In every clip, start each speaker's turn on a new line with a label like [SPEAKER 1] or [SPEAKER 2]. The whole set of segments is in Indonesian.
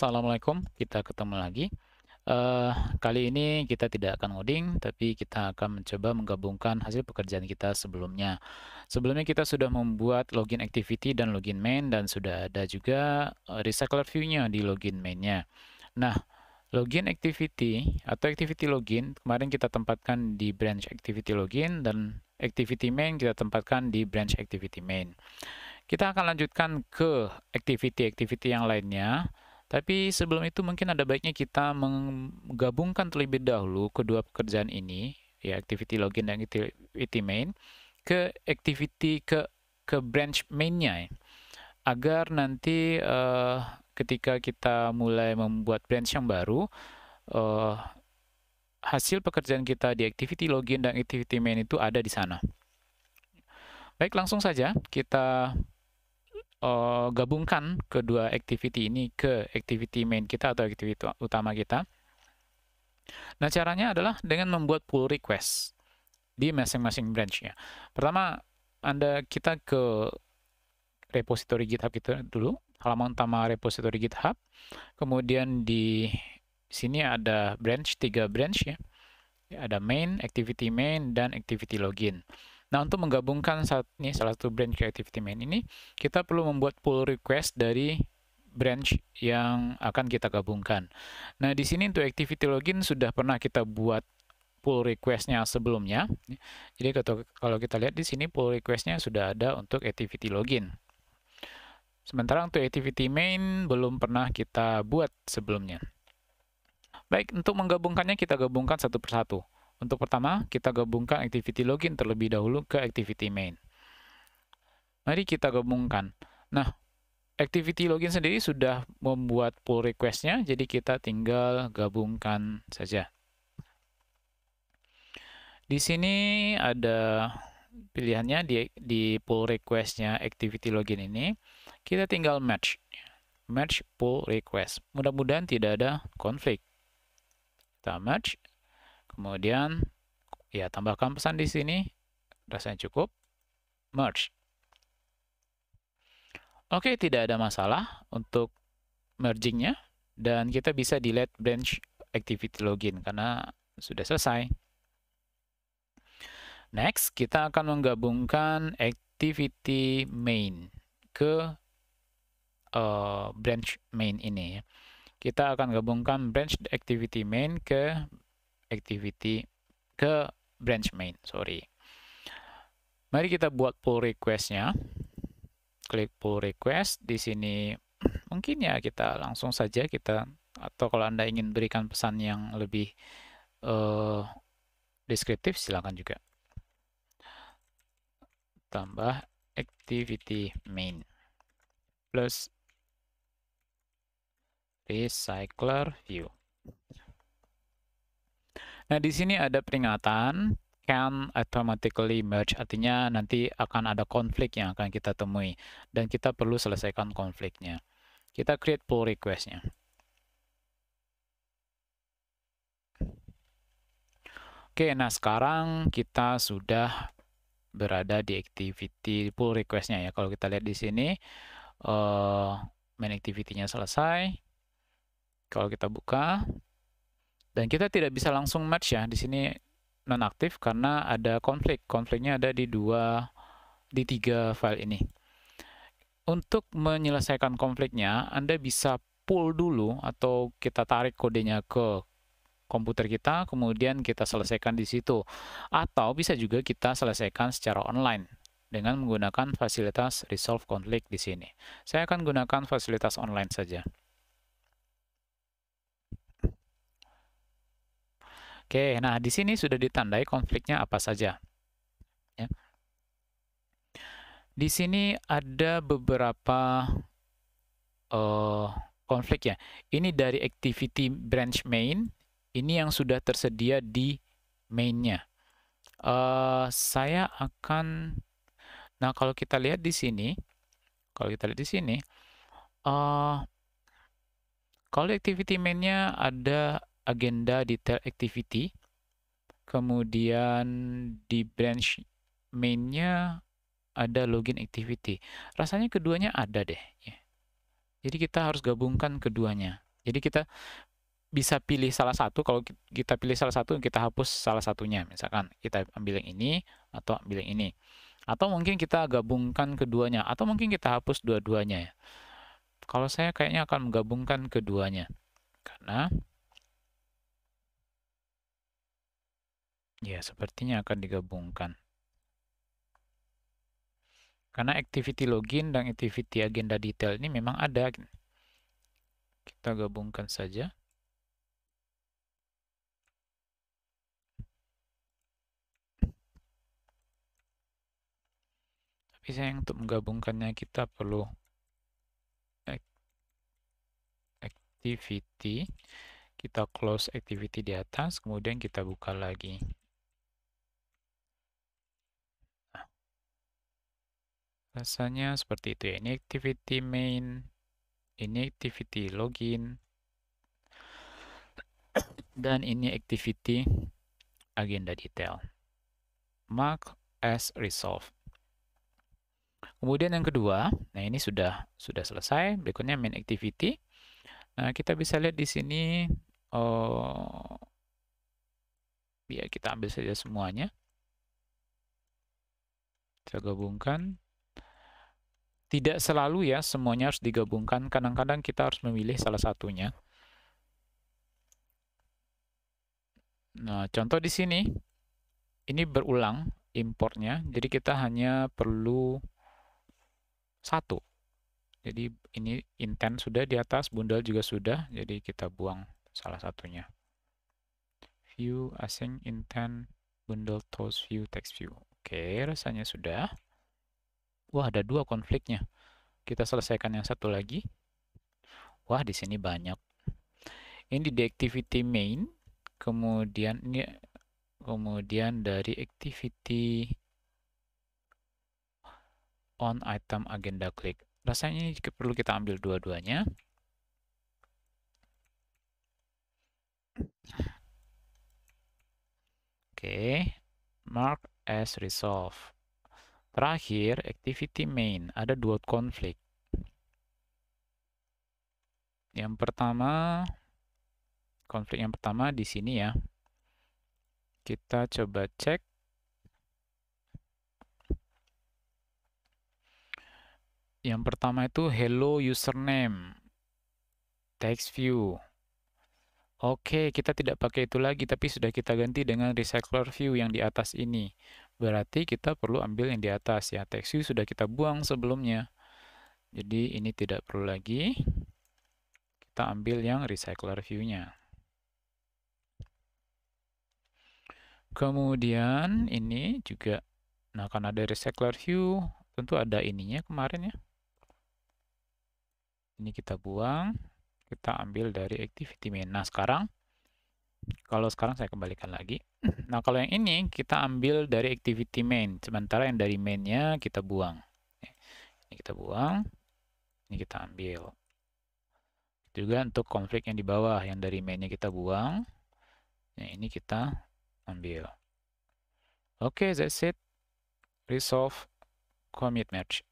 [SPEAKER 1] Assalamualaikum, kita ketemu lagi. Eh, Kali ini kita tidak akan ngoding, tapi kita akan mencoba menggabungkan hasil pekerjaan kita sebelumnya. Sebelumnya kita sudah membuat login activity dan login main, dan sudah ada juga recycler view-nya di login main-nya. Nah, login activity atau activity login kemarin kita tempatkan di branch activity login, dan activity main kita tempatkan di branch activity main. Kita akan lanjutkan ke activity-activity yang lainnya. Tapi sebelum itu mungkin ada baiknya kita menggabungkan terlebih dahulu kedua pekerjaan ini, ya activity login dan activity main, ke activity ke branch mainnya, ya. Agar nanti ketika kita mulai membuat branch yang baru, eh, hasil pekerjaan kita di activity login dan activity main itu ada di sana. Baik, langsung saja kita gabungkan kedua activity ini ke activity main kita atau activity utama kita. Nah, caranya adalah dengan membuat pull request di masing-masing branch-nya. Pertama, kita ke repository GitHub kita dulu, halaman utama repository GitHub. Kemudian di sini ada branch, 3 branch ya. Ada main, activity main, dan activity login. Nah, untuk menggabungkan salah satu branch activity main ini, kita perlu membuat pull request dari branch yang akan kita gabungkan. Nah, di sini untuk activity login sudah pernah kita buat pull request-nya sebelumnya. Jadi kalau kita lihat di sini pull request-nya sudah ada untuk activity login. Sementara untuk activity main belum pernah kita buat sebelumnya. Baik, untuk menggabungkannya kita gabungkan satu persatu. Untuk pertama, kita gabungkan activity login terlebih dahulu ke activity main. Mari kita gabungkan. Nah, activity login sendiri sudah membuat pull request-nya, jadi kita tinggal gabungkan saja. Di sini ada pilihannya di pull request-nya activity login ini. Kita tinggal match pull request. Mudah-mudahan tidak ada konflik. Kita match, kemudian ya tambahkan pesan di sini, rasanya cukup. Merge. Oke, tidak ada masalah untuk mergingnya, dan kita bisa delete branch activity login karena sudah selesai. Next, kita akan menggabungkan activity main ke branch main ini. Kita akan gabungkan branch activity main ke branch main. Sorry. Mari kita buat pull request-nya. Klik pull request. Di sini mungkin ya kita langsung saja atau kalau Anda ingin berikan pesan yang lebih deskriptif, silakan juga. Tambah activity main plus recycler view. Nah, di sini ada peringatan can automatically merge, artinya nanti akan ada konflik yang akan kita temui dan kita perlu selesaikan konfliknya. Kita create pull request-nya. Oke, nah sekarang kita sudah berada di activity pull request-nya ya. Kalau kita lihat di sini main activity-nya selesai. Kalau kita buka, dan kita tidak bisa langsung match ya. Di sini nonaktif karena ada konflik. Konfliknya ada di 3 file ini. Untuk menyelesaikan konfliknya, Anda bisa pull dulu atau kita tarik kodenya ke komputer kita, kemudian kita selesaikan di situ. Atau bisa juga kita selesaikan secara online dengan menggunakan fasilitas resolve conflict di sini. Saya akan gunakan fasilitas online saja. Oke, nah di sini sudah ditandai konfliknya apa saja. Ya. Di sini ada beberapa konflik ya. Ini dari activity branch main, ini yang sudah tersedia di mainnya. Saya akan, nah kalau kita lihat di sini, kalau activity mainnya ada agenda detail activity, kemudian di branch mainnya ada login activity. Rasanya keduanya ada deh. Ya. Jadi kita harus gabungkan keduanya. Jadi kita bisa pilih salah satu. Kalau kita pilih salah satu, kita hapus salah satunya. Misalkan kita ambil yang ini atau ambil yang ini. Atau mungkin kita gabungkan keduanya, atau mungkin kita hapus dua-duanya ya. Kalau saya kayaknya akan menggabungkan keduanya. Karena ya sepertinya akan digabungkan. Karena activity login dan activity agenda detail ini memang ada. Kita gabungkan saja. Tapi sayang, untuk menggabungkannya kita perlu activity. Kita close activity di atas, kemudian kita buka lagi. Nah, rasanya seperti itu ya. Ini activity main, ini activity login, dan ini activity agenda detail. Mark as resolved. Kemudian yang kedua, nah ini sudah selesai. Berikutnya main activity. Nah, kita bisa lihat di sini, biar kita ambil saja semuanya. Kita gabungkan. Tidak selalu ya semuanya harus digabungkan. Kadang-kadang kita harus memilih salah satunya. Nah, contoh di sini, ini berulang importnya. Jadi kita hanya perlu satu. Jadi ini intent sudah di atas, bundle juga sudah. Jadi kita buang salah satunya. View, async, intent, bundle, toast view, text view. Oke, rasanya sudah. Wah, ada dua konfliknya. Kita selesaikan yang satu lagi. Wah, di sini banyak. Ini di activity main, kemudian ini dari activity on item agenda click. Rasanya ini perlu kita ambil dua-duanya. Oke, mark as resolved. Terakhir, activity main. Ada dua konflik. Yang pertama, konflik yang pertama di sini ya. Kita coba cek. Yang pertama itu hello username, text view. Oke, kita tidak pakai itu lagi, tapi sudah kita ganti dengan recycler view yang di atas ini. Berarti kita perlu ambil yang di atas ya. Text view sudah kita buang sebelumnya. Jadi ini tidak perlu lagi. Kita ambil yang recycler view-nya. Kemudian ini juga, nah karena ada recycler view, tentu ada ininya kemarin ya. Ini kita buang, kita ambil dari activity main. Nah sekarang, kalau sekarang saya kembalikan lagi. Nah kalau yang ini kita ambil dari activity main, sementara yang dari main-nya kita buang. Ini kita buang, ini kita ambil. Juga untuk konflik yang di bawah, yang dari main-nya kita buang, yang ini kita ambil. Oke, that's it. Resolve commit merge.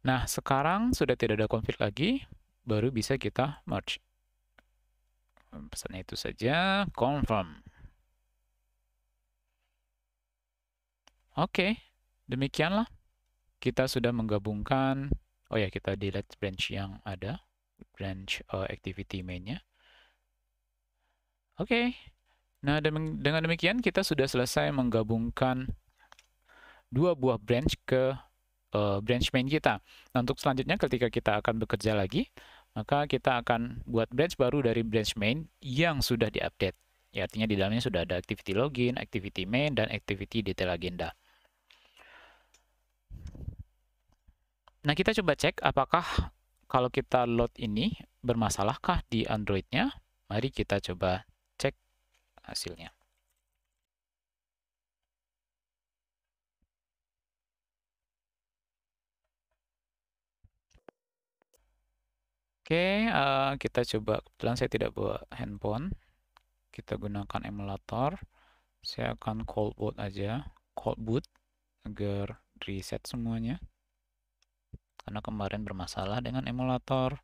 [SPEAKER 1] Nah, sekarang sudah tidak ada konflik lagi, baru bisa kita merge. Pesannya itu saja, confirm. Oke, demikianlah. Kita sudah menggabungkan, oh ya, kita delete branch yang ada, branch activity main-nya. Oke, nah dengan demikian kita sudah selesai menggabungkan dua buah branch ke branch main kita. Nah, untuk selanjutnya ketika kita akan bekerja lagi, maka kita akan buat branch baru dari branch main yang sudah diupdate. Ya, artinya di dalamnya sudah ada activity login, activity main, dan activity detail agenda. Nah, kita coba cek apakah kalau kita load ini bermasalahkah di Android-nya. Mari kita coba cek hasilnya. Oke, kita coba. Kebetulan saya tidak bawa handphone. Kita gunakan emulator. Saya akan cold boot aja, cold boot, agar reset semuanya karena kemarin bermasalah dengan emulator.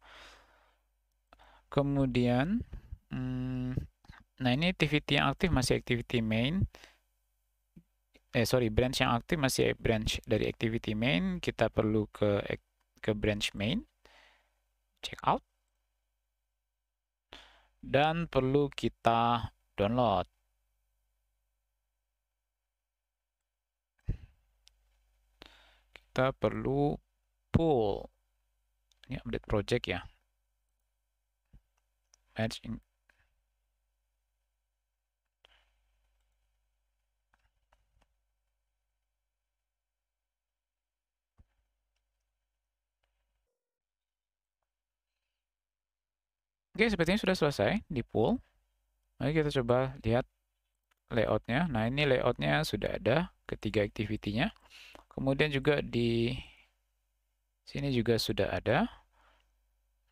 [SPEAKER 1] Kemudian nah ini activity yang aktif masih activity main, branch yang aktif masih branch dari activity main. Kita perlu ke branch main, check out, dan perlu kita download. Kita perlu pull, ini update project ya, match in. Oke, sepertinya sudah selesai di pull. Mari kita coba lihat layoutnya. Nah, ini layoutnya sudah ada ketiga activity-nya. Kemudian juga di sini juga sudah ada.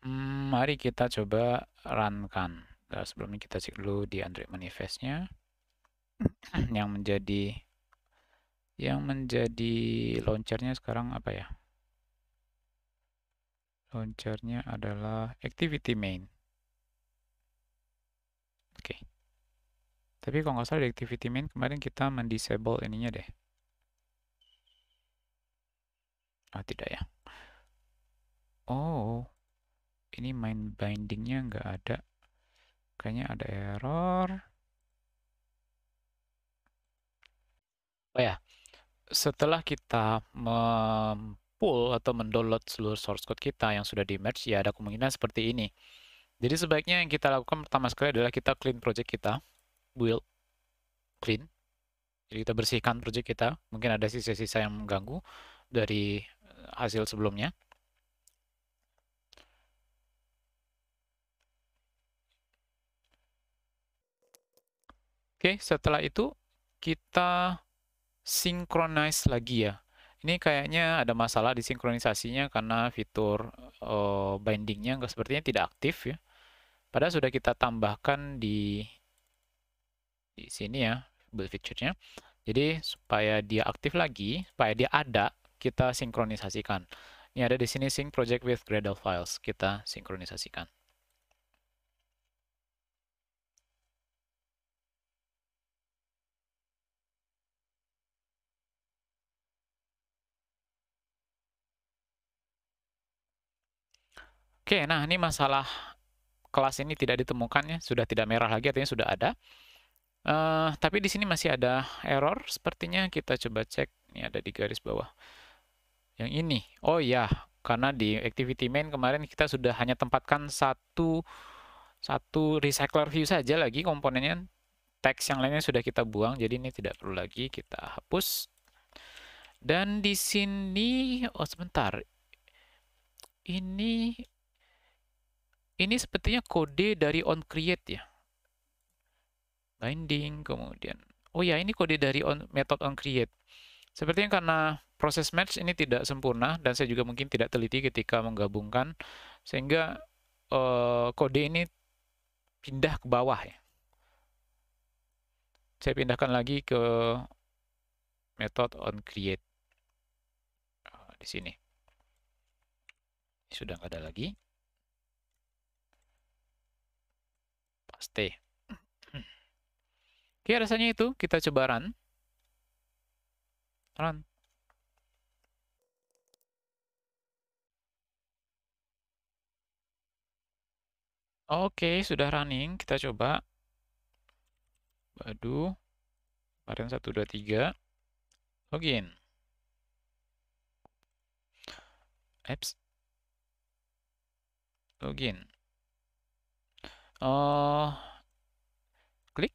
[SPEAKER 1] Mari kita coba runkan. Nah, sebelumnya kita cek dulu di Android manifest-nya. yang menjadi launchernya sekarang apa ya? Launchernya adalah activity main. Oke. Tapi kalau nggak salah di activity main kemarin kita mendisable ininya deh. Ah, tidak ya. Oh, ini main bindingnya nggak ada. Kayaknya ada error. Oh ya, setelah kita pull atau mendownload seluruh source code kita yang sudah di merge, ya ada kemungkinan seperti ini. Jadi sebaiknya yang kita lakukan pertama sekali adalah kita clean project kita, build, clean. Jadi kita bersihkan project kita, mungkin ada sisa-sisa yang mengganggu dari hasil sebelumnya. Oke, setelah itu kita synchronize lagi ya. Ini kayaknya ada masalah di sinkronisasinya karena fitur bindingnya sepertinya tidak aktif ya. Padahal sudah kita tambahkan di sini ya, build feature-nya. Jadi supaya dia aktif lagi, supaya dia ada, kita sinkronisasikan. Ini ada di sini sync project with Gradle files. Kita sinkronisasikan. Oke, nah ini masalah kelas ini tidak ditemukannya, sudah tidak merah lagi, artinya sudah ada. Tapi di sini masih ada error, sepertinya kita coba cek. Ini ada di garis bawah. Yang ini, oh ya, karena di activity main kemarin kita sudah hanya tempatkan satu recycler view saja lagi komponennya. Teks yang lainnya sudah kita buang, jadi ini tidak perlu lagi, kita hapus. Dan di sini, oh sebentar, ini sepertinya kode dari onCreate ya. Binding, kemudian, oh ya ini kode dari method onCreate. Sepertinya karena proses match ini tidak sempurna, dan saya juga mungkin tidak teliti ketika menggabungkan, sehingga kode ini pindah ke bawah ya. Saya pindahkan lagi ke method onCreate. Di sini. Sudah nggak ada lagi. Paste. Oke, rasanya itu. Kita coba run. Run. Oke, sudah running. Kita coba. Waduh. Kemarin 1, 2, 3. Login. Apps. Login. Klik.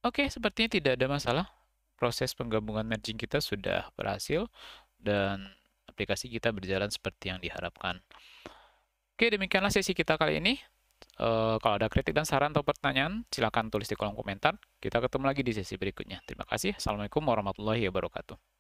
[SPEAKER 1] Oke, sepertinya tidak ada masalah. Proses penggabungan merging kita sudah berhasil dan aplikasi kita berjalan seperti yang diharapkan. Oke, demikianlah sesi kita kali ini. Kalau ada kritik dan saran atau pertanyaan, silakan tulis di kolom komentar. Kita ketemu lagi di sesi berikutnya. Terima kasih. Assalamualaikum warahmatullahi wabarakatuh.